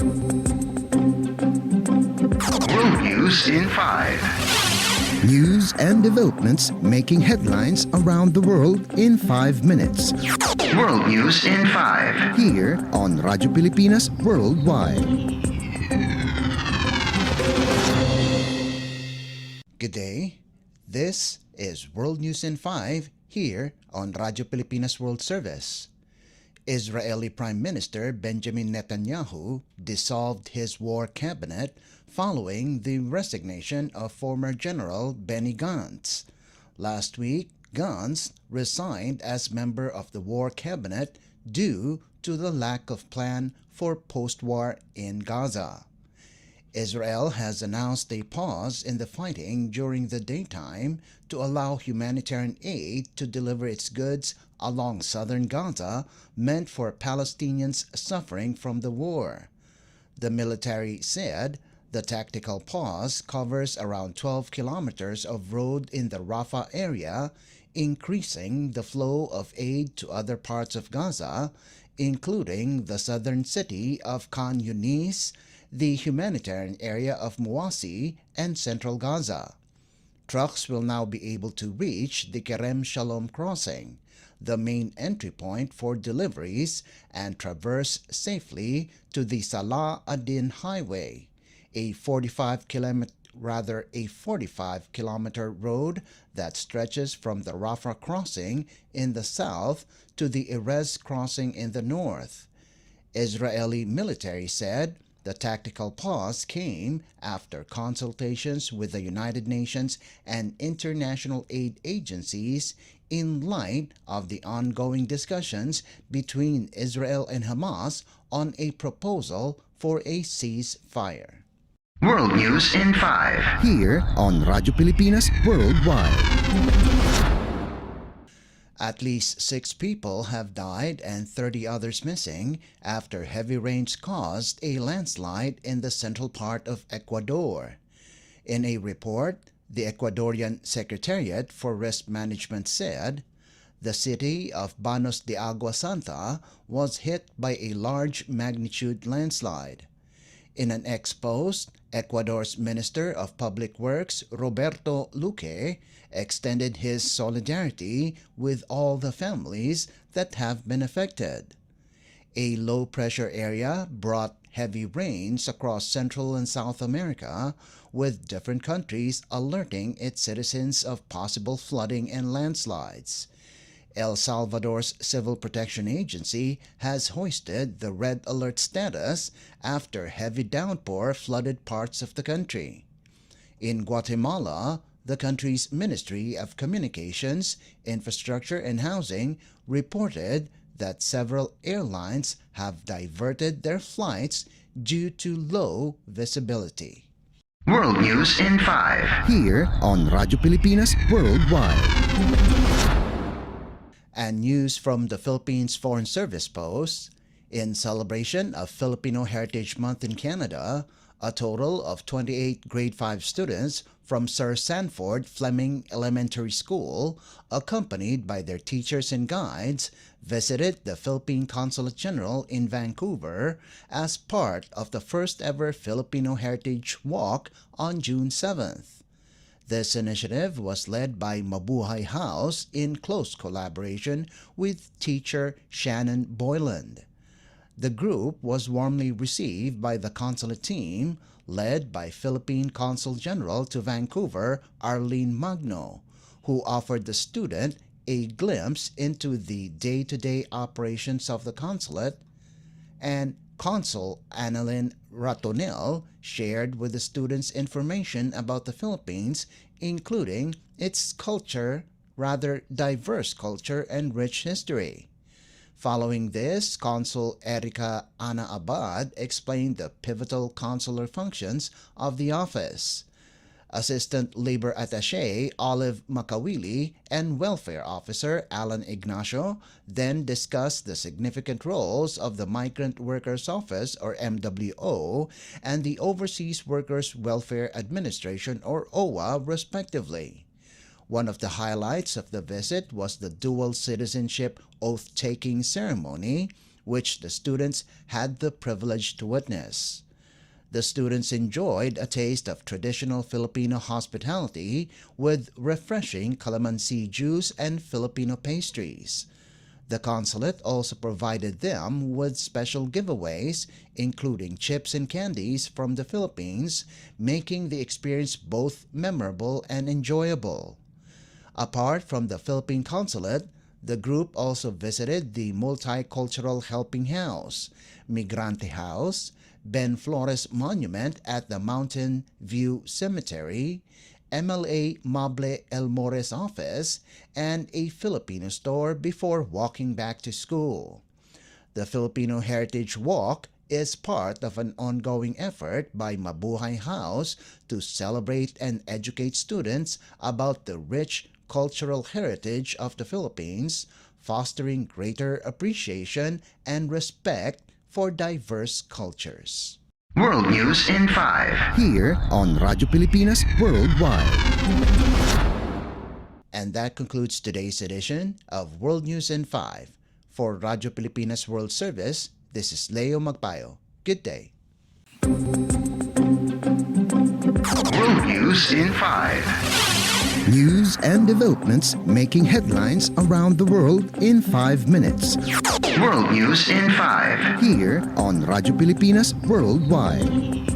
World News in 5. News and developments making headlines around the world in 5 minutes. World News in 5. Here on Radyo Pilipinas Worldwide. Good day. This is World News in 5 here on Radyo Pilipinas World Service. Israeli Prime Minister Benjamin Netanyahu dissolved his war cabinet following the resignation of former General Benny Gantz. Last week, Gantz resigned as member of the war cabinet due to the lack of plan for post-war in Gaza. Israel has announced a pause in the fighting during the daytime to allow humanitarian aid to deliver its goods along southern Gaza meant for Palestinians suffering from the war. The military said the tactical pause covers around 12 kilometers of road in the Rafah area, increasing the flow of aid to other parts of Gaza, including the southern city of Khan Yunis, the humanitarian area of Mawasi, and central Gaza. Trucks will now be able to reach the Kerem Shalom crossing, the main entry point for deliveries, and traverse safely to the Salah ad-Din Highway, a 45-kilometer road that stretches from the Rafah crossing in the south to the Erez crossing in the north. Israeli military said the tactical pause came after consultations with the United Nations and international aid agencies in light of the ongoing discussions between Israel and Hamas on a proposal for a ceasefire. World News in 5. Here on Radyo Pilipinas Worldwide. At least 6 people have died and 30 others missing after heavy rains caused a landslide in the central part of Ecuador. In a report, the Ecuadorian Secretariat for Risk Management said the city of Banos de Agua Santa was hit by a large magnitude landslide. In an ex-post, Ecuador's Minister of Public Works, Roberto Luque, extended his solidarity with all the families that have been affected. A low-pressure area brought heavy rains across Central and South America, with different countries alerting its citizens of possible flooding and landslides. El Salvador's Civil Protection Agency has hoisted the red alert status after heavy downpour flooded parts of the country. In Guatemala, the country's Ministry of Communications, Infrastructure and Housing reported that several airlines have diverted their flights due to low visibility. World News in 5. Here on Radyo Pilipinas Worldwide. And news from the Philippines Foreign Service Post. In celebration of Filipino Heritage Month in Canada, a total of 28 grade 5 students from Sir Sanford Fleming Elementary School, accompanied by their teachers and guides, visited the Philippine Consulate General in Vancouver as part of the first ever Filipino Heritage Walk on June 7th. This initiative was led by Mabuhay House in close collaboration with teacher Shannon Boyland. The group was warmly received by the consulate team, led by Philippine Consul General to Vancouver, Arlene Magno, who offered the student a glimpse into the day-to-day operations of the consulate, and Consul Annalyn Ratonel shared with the students information about the Philippines, including its rather diverse culture and rich history. Following this, Consul Erica Ana Abad explained the pivotal consular functions of the office. Assistant Labor Attaché Olive Makawili and Welfare Officer Alan Ignacio then discussed the significant roles of the Migrant Workers Office or MWO and the Overseas Workers Welfare Administration or OWA respectively. One of the highlights of the visit was the dual citizenship oath-taking ceremony, which the students had the privilege to witness. The students enjoyed a taste of traditional Filipino hospitality with refreshing calamansi juice and Filipino pastries. The consulate also provided them with special giveaways, including chips and candies from the Philippines, making the experience both memorable and enjoyable. Apart from the Philippine consulate, the group also visited the Multicultural Helping House, Migrante House, Ben Flores Monument at the Mountain View Cemetery, MLA Mable Elmore's office, and a Filipino store before walking back to school. The Filipino Heritage Walk is part of an ongoing effort by Mabuhay House to celebrate and educate students about the rich cultural heritage of the Philippines, fostering greater appreciation and respect for diverse cultures. World News in 5. Here on Radyo Pilipinas Worldwide. And that concludes today's edition of World News in 5. For Radyo Pilipinas World Service, this is Leo Magpayo. Good day. World News in 5. News and developments making headlines around the world in 5 minutes. World News in 5. Here on Radyo Pilipinas Worldwide.